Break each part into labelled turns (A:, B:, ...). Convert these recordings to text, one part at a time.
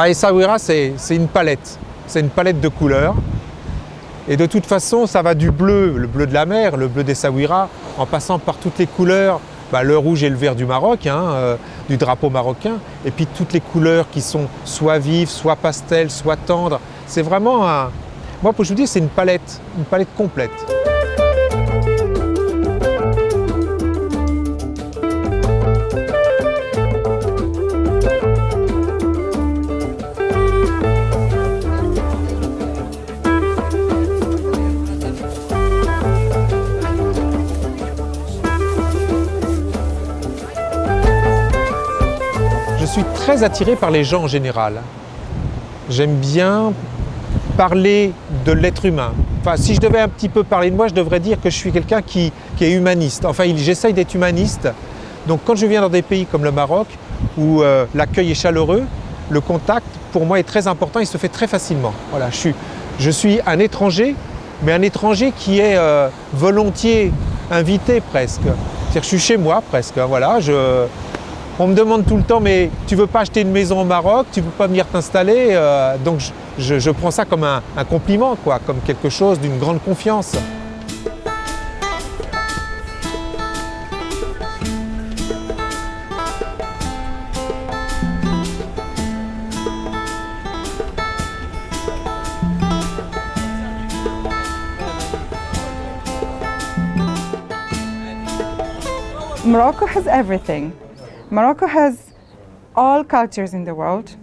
A: Essaouira, c'est une palette. C'est une palette de couleurs. Et de toute façon, ça va du bleu, le bleu de la mer, le bleu d'Essaouira, en passant par toutes les couleurs, le rouge et le vert du Maroc, du drapeau marocain, et puis toutes les couleurs qui sont soit vives, soit pastel, soit tendres. C'est vraiment moi, pour je vous dire, c'est une palette complète. Je suis très attiré par les gens en général. J'aime bien parler de l'être humain. Enfin, si je devais un petit peu parler de moi, je devrais dire que je suis quelqu'un qui est humaniste. Enfin, j'essaye d'être humaniste. Donc quand je viens dans des pays comme le Maroc, où l'accueil est chaleureux, le contact, pour moi, est très important, il se fait très facilement. Voilà, je suis un étranger, mais un étranger qui est volontiers invité presque. C'est-à-dire que je suis chez moi presque. Voilà, on me demande tout le temps, mais tu veux pas acheter une maison au Maroc, tu peux pas venir t'installer, donc je prends ça comme un compliment, quoi, comme quelque chose d'une grande confiance.
B: Morocco has everything. Morocco has all cultures in the world,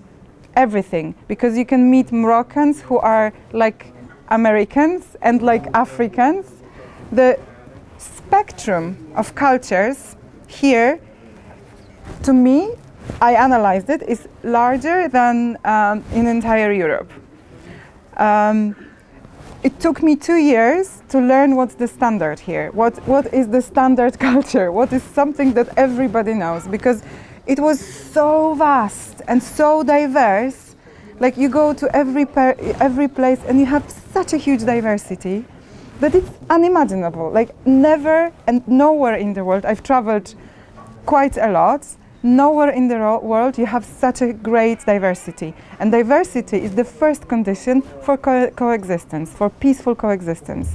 B: everything, because you can meet Moroccans who are like Americans and like Africans. The spectrum of cultures here, to me, I analyzed it, is larger than in entire Europe. It took me 2 years to learn what's the standard here. What is the standard culture? What is something that everybody knows? Because it was so vast and so diverse. Like you go to every place and you have such a huge diversity that it's unimaginable. Like never and nowhere in the world, I've traveled quite a lot, nowhere in the world you have such a great diversity. And diversity is the first condition for coexistence, for peaceful coexistence.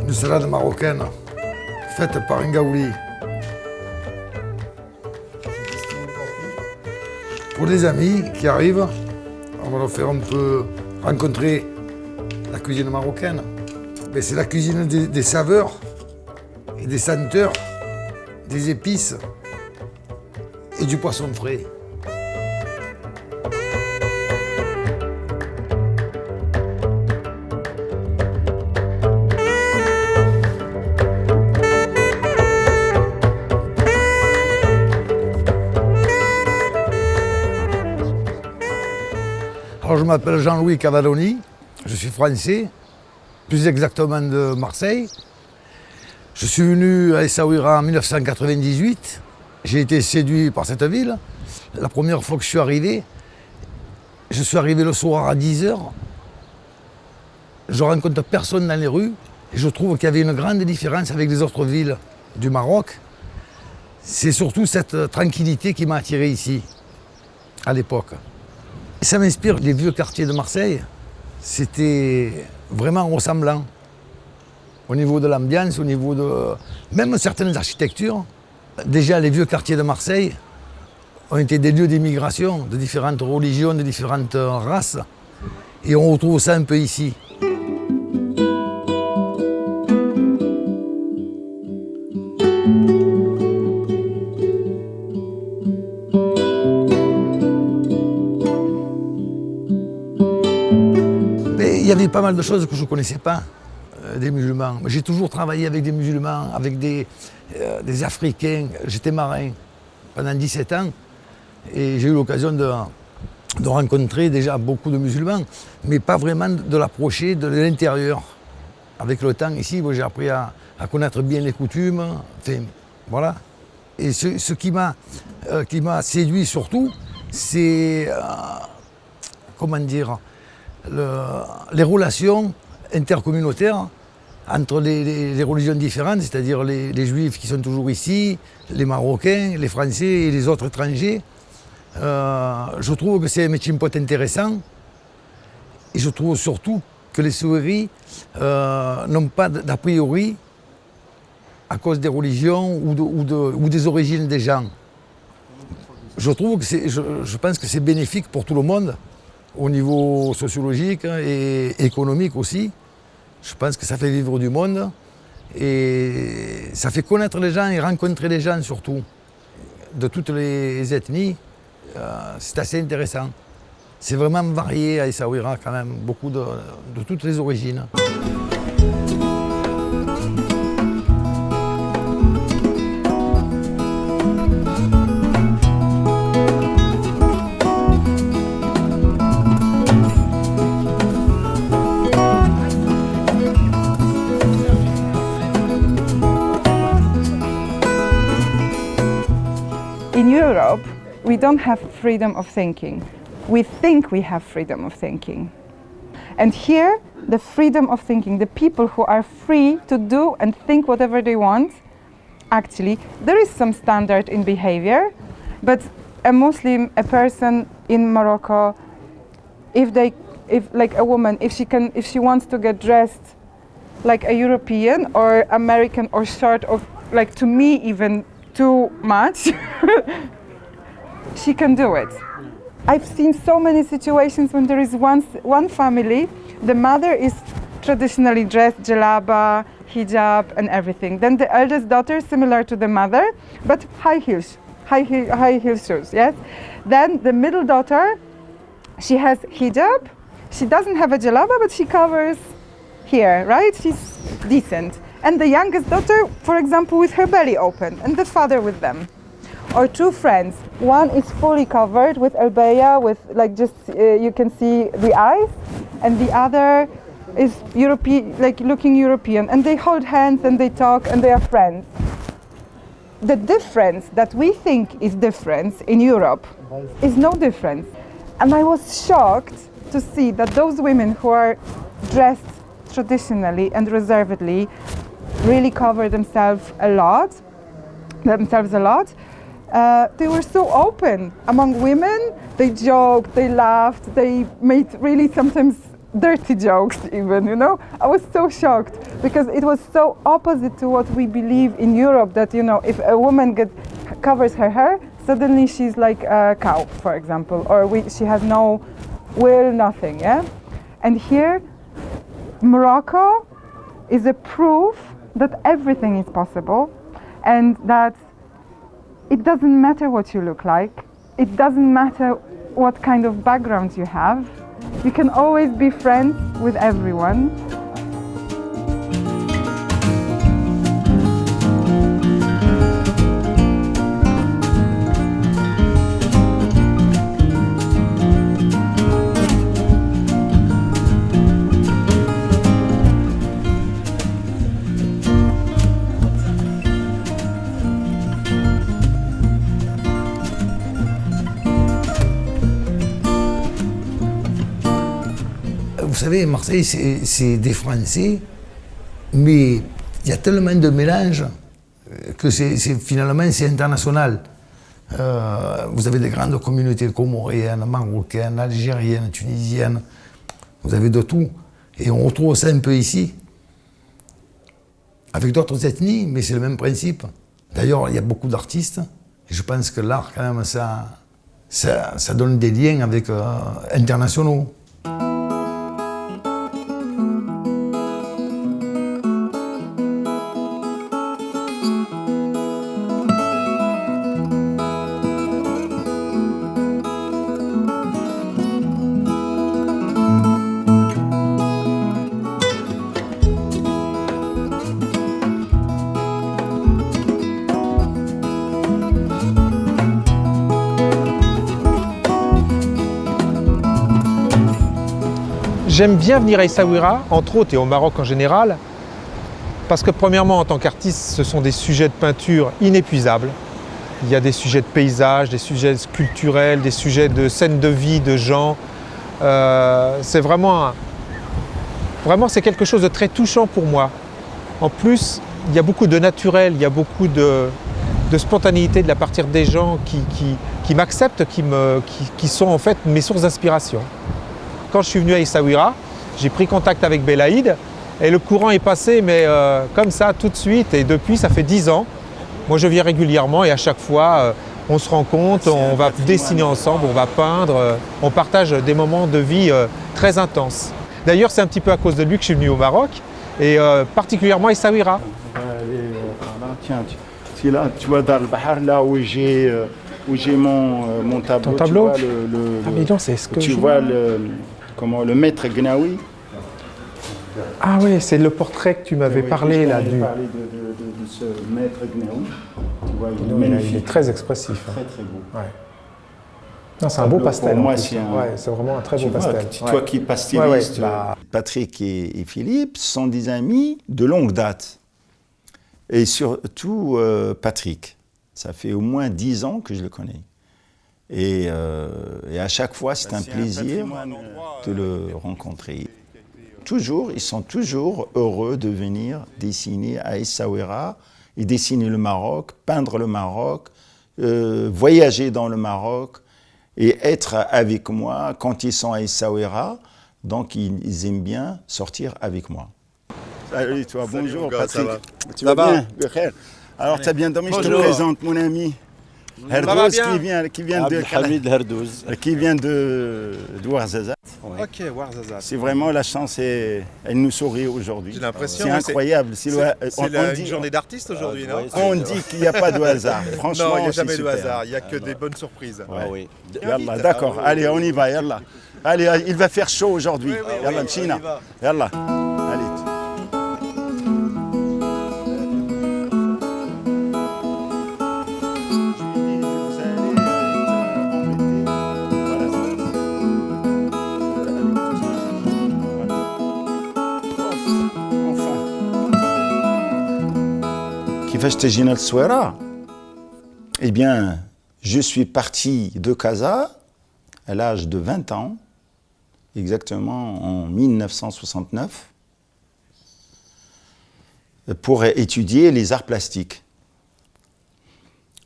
C: Une salade marocaine faite par un gaouli. Pour les amis qui arrivent, on va leur faire un peu rencontrer la cuisine marocaine. Mais c'est la cuisine des saveurs et des senteurs, des épices et du poisson frais. Alors, je m'appelle Jean-Louis Cavalloni, je suis français, plus exactement de Marseille. Je suis venu à Essaouira en 1998. J'ai été séduit par cette ville. La première fois que je suis arrivé le soir à 10h. Je rencontre personne dans les rues et je trouve qu'il y avait une grande différence avec les autres villes du Maroc. C'est surtout cette tranquillité qui m'a attiré ici, à l'époque. Ça m'inspire les vieux quartiers de Marseille. C'était vraiment ressemblant. Au niveau de l'ambiance, au niveau de même certaines architectures. Déjà, les vieux quartiers de Marseille ont été des lieux d'immigration de différentes religions, de différentes races. Et on retrouve ça un peu ici. y avait pas mal de choses que je ne connaissais pas des musulmans. J'ai toujours travaillé avec des musulmans, avec des Africains. J'étais marin pendant 17 ans et j'ai eu l'occasion de rencontrer déjà beaucoup de musulmans, mais pas vraiment de l'approcher de l'intérieur. Avec le temps ici, j'ai appris à connaître bien les coutumes, enfin, voilà. Et ce qui m'a séduit surtout, c'est, comment dire, les relations intercommunautaires entre les religions différentes, c'est-à-dire les Juifs qui sont toujours ici, les Marocains, les Français et les autres étrangers. Je trouve que c'est un melting pot intéressant et je trouve surtout que les Souris n'ont pas d'a priori à cause des religions ou des origines des gens. Je pense que c'est bénéfique pour tout le monde, au niveau sociologique et économique aussi. Je pense que ça fait vivre du monde et ça fait connaître les gens et rencontrer les gens surtout, de toutes les ethnies. C'est assez intéressant. C'est vraiment varié à Essaouira quand même, beaucoup de toutes les origines.
B: In Europe, we don't have freedom of thinking. We think we have freedom of thinking. And here, the freedom of thinking, the people who are free to do and think whatever they want, actually, there is some standard in behavior, but a Muslim, a person in Morocco, if like a woman, if she wants to get dressed like a European or American or short of, like to me even too much, she can do it. I've seen so many situations when there is one family, the mother is traditionally dressed, jalaba, hijab and everything. Then the eldest daughter, similar to the mother, but high heel shoes, yes? Then the middle daughter, she has hijab, she doesn't have a jalaba, but she covers here, right? She's decent. And the youngest daughter, for example, with her belly open, and the father with them. Or two friends. One is fully covered with albaya, with like just you can see the eyes, and the other is European, like looking European. And they hold hands and they talk and they are friends. The difference that we think is difference in Europe is no difference. And I was shocked to see that those women who are dressed traditionally and reservedly really cover themselves a lot. They were so open among women. They joked, they laughed, they made really sometimes dirty jokes even, you know. I was so shocked because it was so opposite to what we believe in Europe, that, you know, if a woman covers her hair, suddenly she's like a cow, for example, or she has no will, nothing, yeah? And here, Morocco is a proof that everything is possible and that it doesn't matter what you look like, it doesn't matter what kind of background you have, you can always be friends with everyone.
C: Vous savez, Marseille, c'est des Français, mais il y a tellement de mélanges que finalement c'est international. Vous avez des grandes communautés comoriennes, marocaines, algériennes, tunisiennes, vous avez de tout. Et on retrouve ça un peu ici, avec d'autres ethnies, mais c'est le même principe. D'ailleurs, il y a beaucoup d'artistes, et je pense que l'art, quand même, ça donne des liens avec internationaux.
A: J'aime bien venir à Essaouira, entre autres, et au Maroc en général, parce que premièrement, en tant qu'artiste, ce sont des sujets de peinture inépuisables. Il y a des sujets de paysage, des sujets culturels, des sujets de scènes de vie, de gens. C'est vraiment c'est quelque chose de très touchant pour moi. En plus, il y a beaucoup de naturel, il y a beaucoup de spontanéité de la part des gens qui m'acceptent, qui sont en fait mes sources d'inspiration. Quand je suis venu à Essaouira, j'ai pris contact avec Belaïd et le courant est passé, mais comme ça, tout de suite. Et depuis, ça fait 10 ans. Moi, je viens régulièrement et à chaque fois, on se rencontre, on va dessiner ensemble, on va peindre, on partage des moments de vie très intenses. D'ailleurs, c'est un petit peu à cause de lui que je suis venu au Maroc et particulièrement à Essaouira.
D: Tiens, c'est là, tu vois, dans le Bahar, là où j'ai mon tableau.
A: Ton tableau?
D: Tu vois,
A: Ah mais non, c'est ce que
D: tu
A: je
D: vois le maître Gnawi.
A: Ah oui, c'est le portrait que tu m'avais parlé là.
D: Je parlé de ce maître Gnawi. Tu vois, il est
A: Il
D: magnifique.
A: est très expressif.
D: Très très beau.
A: Ouais. Non, c'est un beau pastel.
D: Pour moi,
A: c'est vraiment un très beau
D: Tu vois,
A: pastel.
D: toi qui es pastilliste,
A: bah,
D: Patrick et Philippe sont des amis de longue date. Et surtout Patrick. Ça fait au moins 10 ans que je le connais. Et à chaque fois, c'est un plaisir de le rencontrer. Ils sont toujours heureux de venir dessiner à Essaouira et dessiner le Maroc, peindre le Maroc, voyager dans le Maroc et être avec moi quand ils sont à Essaouira. Donc, ils aiment bien sortir avec moi. Salut toi, bonjour Patrick. Tu vas bien? Alors, tu as bien dormi? Je te présente mon ami Herdouz qui vient de Ouarzazate.
A: Ok, Ouarzazate.
D: C'est vraiment la chance, elle nous sourit aujourd'hui.
E: J'ai l'impression.
D: C'est incroyable.
E: C'est une journée d'artiste aujourd'hui, non?
D: On dit qu'il n'y a pas de hasard. Franchement,
E: Non, il n'y a
D: c'est
E: jamais de
D: super.
E: hasard. Il n'y a que des bonnes surprises.
D: Ouais. Oui. Yallah, d'accord. Allez, on y va. Yallah. Allez, il va faire chaud aujourd'hui. Yallah, Mchina. Yallah. Allez. كيفاش تجينا للتصويرة؟ Eh bien, je suis parti de Casa à l'âge de 20 ans, exactement en 1969, pour étudier les arts plastiques.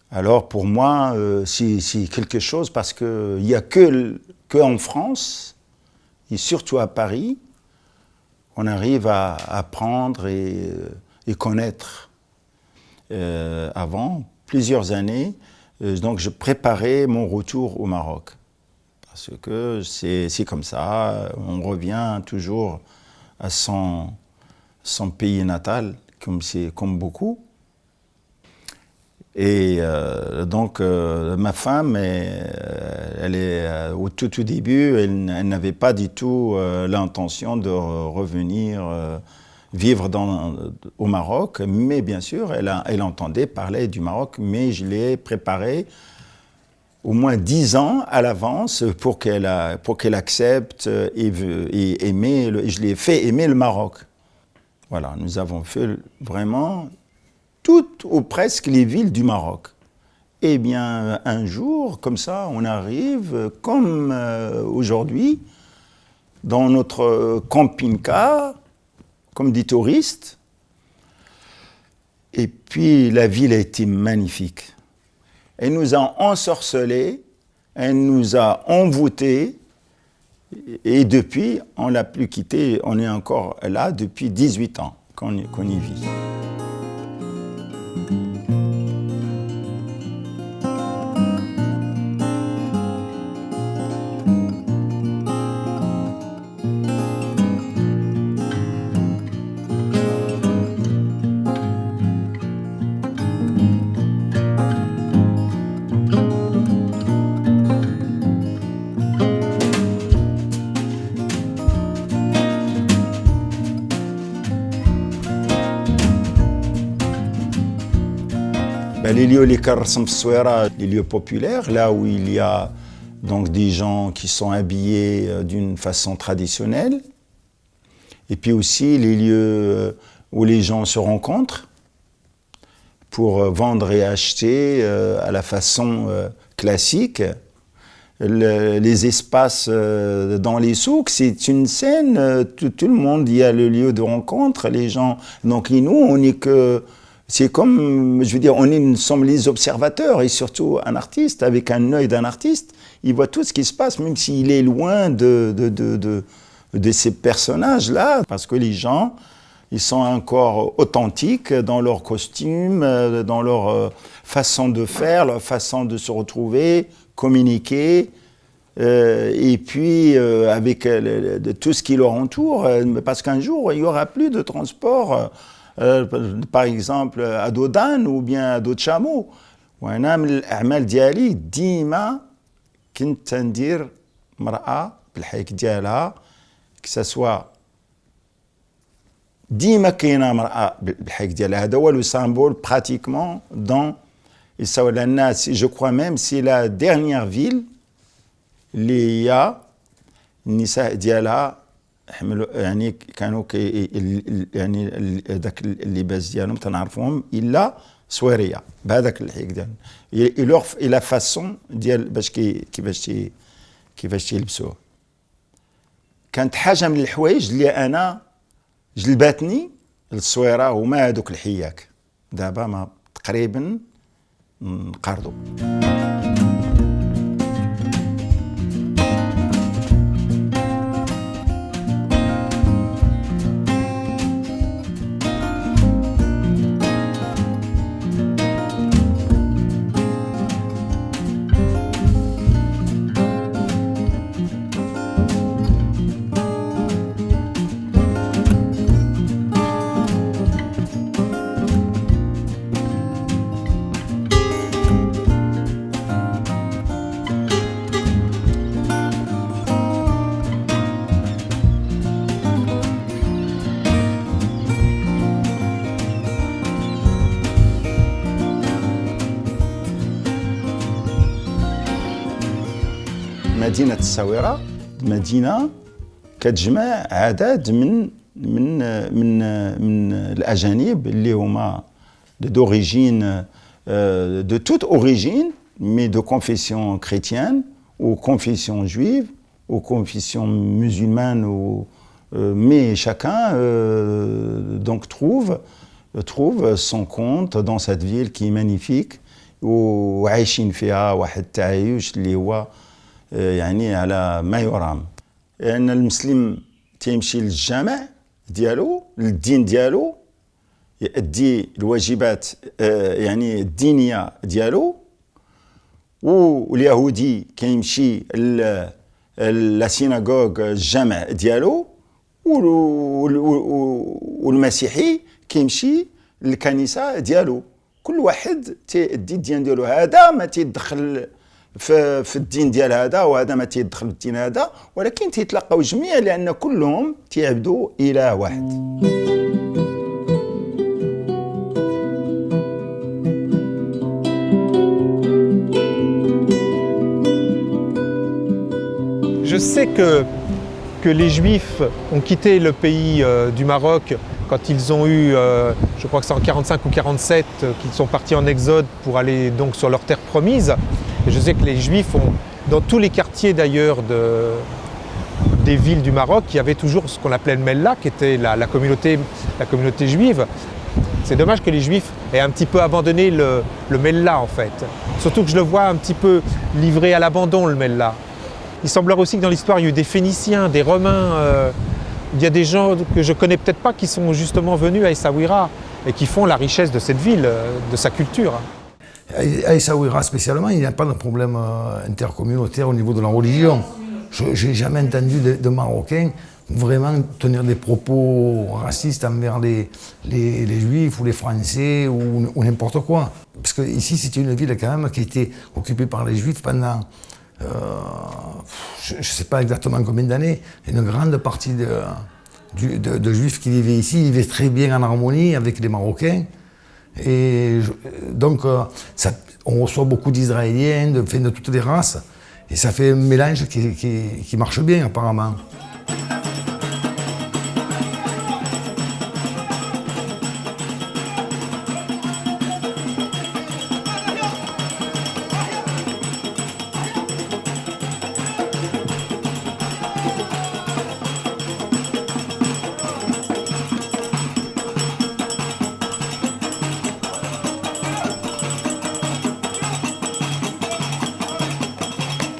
D: Alors pour moi, c'est quelque chose parce qu'il n'y a que en France, et surtout à Paris, on arrive à apprendre et connaître. Avant plusieurs années, donc je préparais mon retour au Maroc. Parce que c'est comme ça, on revient toujours à son pays natal, comme beaucoup. Et donc ma femme, elle est au tout début, elle n'avait pas du tout l'intention de revenir vivre au Maroc, mais bien sûr, elle entendait parler du Maroc, mais je l'ai préparé au moins 10 ans à l'avance pour qu'elle accepte et aimer, je l'ai fait aimer le Maroc. Voilà, nous avons fait vraiment toutes ou presque les villes du Maroc. Eh bien, un jour, comme ça, on arrive, comme aujourd'hui, dans notre camping-car, comme des touristes. Et puis, la ville a été magnifique. Elle nous a ensorcelés, elle nous a envoûtés. Et depuis, on ne l'a plus quitté. On est encore là depuis 18 ans qu'on y vit. Les lieux, les lieux populaires, là où il y a donc des gens qui sont habillés d'une façon traditionnelle, et puis aussi les lieux où les gens se rencontrent pour vendre et acheter à la façon classique. Les espaces dans les souks, c'est une scène, tout le monde y a le lieu de rencontre, les gens. Donc nous, on est que, c'est comme, je veux dire, nous sommes les observateurs et surtout un artiste, avec un œil d'un artiste, il voit tout ce qui se passe, même s'il est loin de ces personnages-là, parce que les gens, ils sont encore authentiques dans leurs costumes, dans leur façon de faire, leur façon de se retrouver, communiquer, et puis avec tout ce qui leur entoure, parce qu'un jour, il n'y aura plus de transport, par exemple à dos d'âne ou bien à dos de chameau. وأنا من الأعمال ديالي ديما كنت ندير مرأة بالحيك ديالها كسوا ديما كاينه مرأة بالحيك ديالها هذا هو لو سامبول براتيكمون دون je crois même c'est la dernière ville اللي هي النساء ديالها حملوا يعني كانوا يعني ذاك اللباس ديالهم تنعرفوهم الا سويريه بهذاك الحيك ديالهم الى فاسون ديال باش كيفاش تيلبسوه. كانت حاجه من الحوايج اللي انا جلباتني للصويره هما هذوك الحياك. دابا ما تقريبا نقارضوا. مدينة الصويرة مدينة كتجمع عدد من الأجانب اللي هما d'origine de toute origine mais de confession chrétienne ou confession juive ou confession musulmane ou mais chacun donc trouve son compte dans cette ville qui est magnifique وعايشين فيها واحد التعايش اللي هو يعني على ما يرام. لأن المسلم تيمشي للجامع ديالو للدين ديالو يؤدي الواجبات يعني الدينية ديالو واليهودي كيمشي للسيناغوغ الجامع ديالو والمسيحي كيمشي للكنيسة ديالو. كل واحد تيأدي الدين ديالو. هذا ما تيدخل في الدين ديال هذا وهذا ما تيدخل في الدين هذا ولكن تيتلاقاو جميع لأن كلهم تيعبدوا إله واحد.
A: Je sais que les Juifs ont quitté le pays du Maroc quand ils ont eu, je crois que c'est en 45 ou 47, qu'ils sont partis en exode pour aller donc sur leur terre promise. Et je sais que les Juifs ont, dans tous les quartiers d'ailleurs des villes du Maroc, il y avait toujours ce qu'on appelait le Mellah, qui était la communauté juive. C'est dommage que les Juifs aient un petit peu abandonné le Mellah en fait. Surtout que je le vois un petit peu livré à l'abandon, le Mellah. Il semblerait aussi que dans l'histoire, il y a eu des Phéniciens, des Romains. Il y a des gens que je ne connais peut-être pas qui sont justement venus à Essaouira et qui font la richesse de cette ville, de sa culture.
C: À Essaouira spécialement, il n'y a pas de problème intercommunautaire au niveau de la religion. Je n'ai jamais entendu de Marocains vraiment tenir des propos racistes envers les Juifs ou les Français ou n'importe quoi. Parce qu'ici, c'était une ville quand même qui a été occupée par les Juifs pendant, je ne sais pas exactement combien d'années, une grande partie de Juifs qui vivaient ici, ils vivaient très bien en harmonie avec les Marocains. Et donc, on reçoit beaucoup d'Israéliens, de toutes les races, et ça fait un mélange qui marche bien apparemment.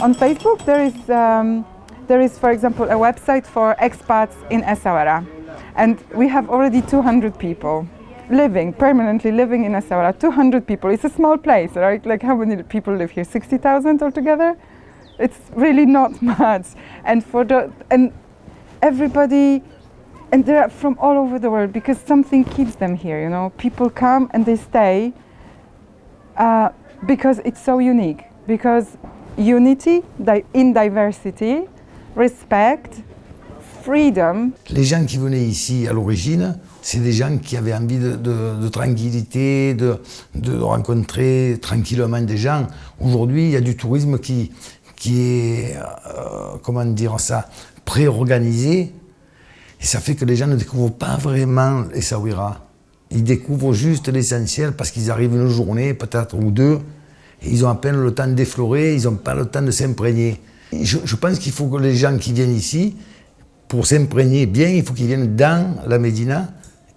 B: on Facebook there is, for example, a website for expats in Essaouira, and we have already 200 people permanently living in Essaouira. 200 people. It's a small place, right? Like, how many people live here? 60,000 altogether. It's really not much, and everybody, and they're from all over the world because something keeps them here. You know, people come and they stay because it's so unique. Because unity in diversity, respect, freedom.
C: Les gens qui venaient ici à l'origine, c'est des gens qui avaient envie de tranquillité, de rencontrer tranquillement des gens. Aujourd'hui, il y a du tourisme qui est, comment dire ça, pré-organisé. Et ça fait que les gens ne découvrent pas vraiment Essaouira. Ils découvrent juste l'essentiel parce qu'ils arrivent une journée, peut-être ou deux, et ils ont à peine le temps d'effleurer, ils n'ont pas le temps de s'imprégner. Je pense qu'il faut que les gens qui viennent ici, pour s'imprégner bien, il faut qu'ils viennent dans la Médina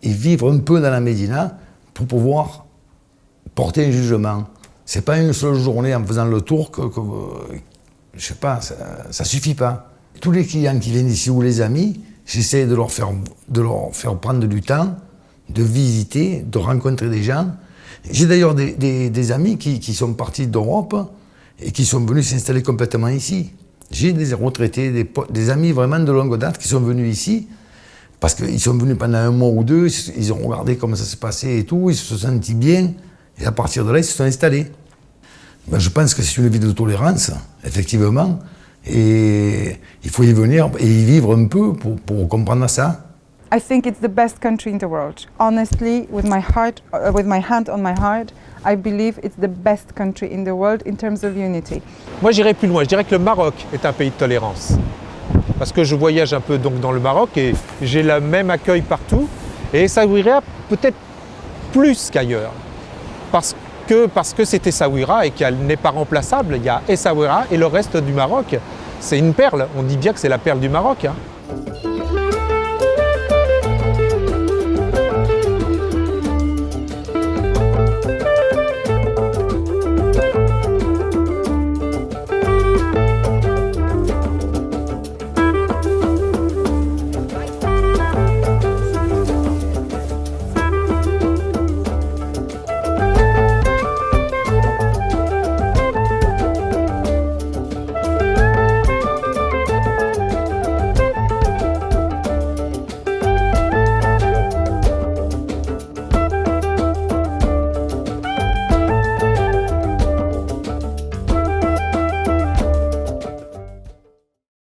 C: et vivre un peu dans la Médina pour pouvoir porter un jugement. C'est pas une seule journée en faisant le tour que je sais pas, ça suffit pas. Tous les clients qui viennent ici ou les amis, j'essaie de leur faire prendre du temps, de visiter, de rencontrer des gens. J'ai d'ailleurs des amis qui sont partis d'Europe et qui sont venus s'installer complètement ici. J'ai des retraités, des amis vraiment de longue date qui sont venus ici parce qu'ils sont venus pendant un mois ou deux, ils ont regardé comment ça se passait et tout, ils se sont sentis bien et à partir de là, ils se sont installés. Ben, je pense que c'est une vie de tolérance, effectivement, et il faut y venir et y vivre un peu pour comprendre ça.
B: I think it's the best country in the world. Honestly, with my hand on my heart, I believe it's the best country in the world in terms of unity.
A: Moi, j'irais plus loin. Je dirais que le Maroc est un pays de tolérance. Parce que je voyage un peu donc dans le Maroc et j'ai le même accueil partout. Et Essaouira peut-être plus qu'ailleurs. Parce que c'est Essaouira et qu'elle n'est pas remplaçable. Il y a Essaouira et le reste du Maroc. C'est une perle. On dit bien que c'est la perle du Maroc. Hein.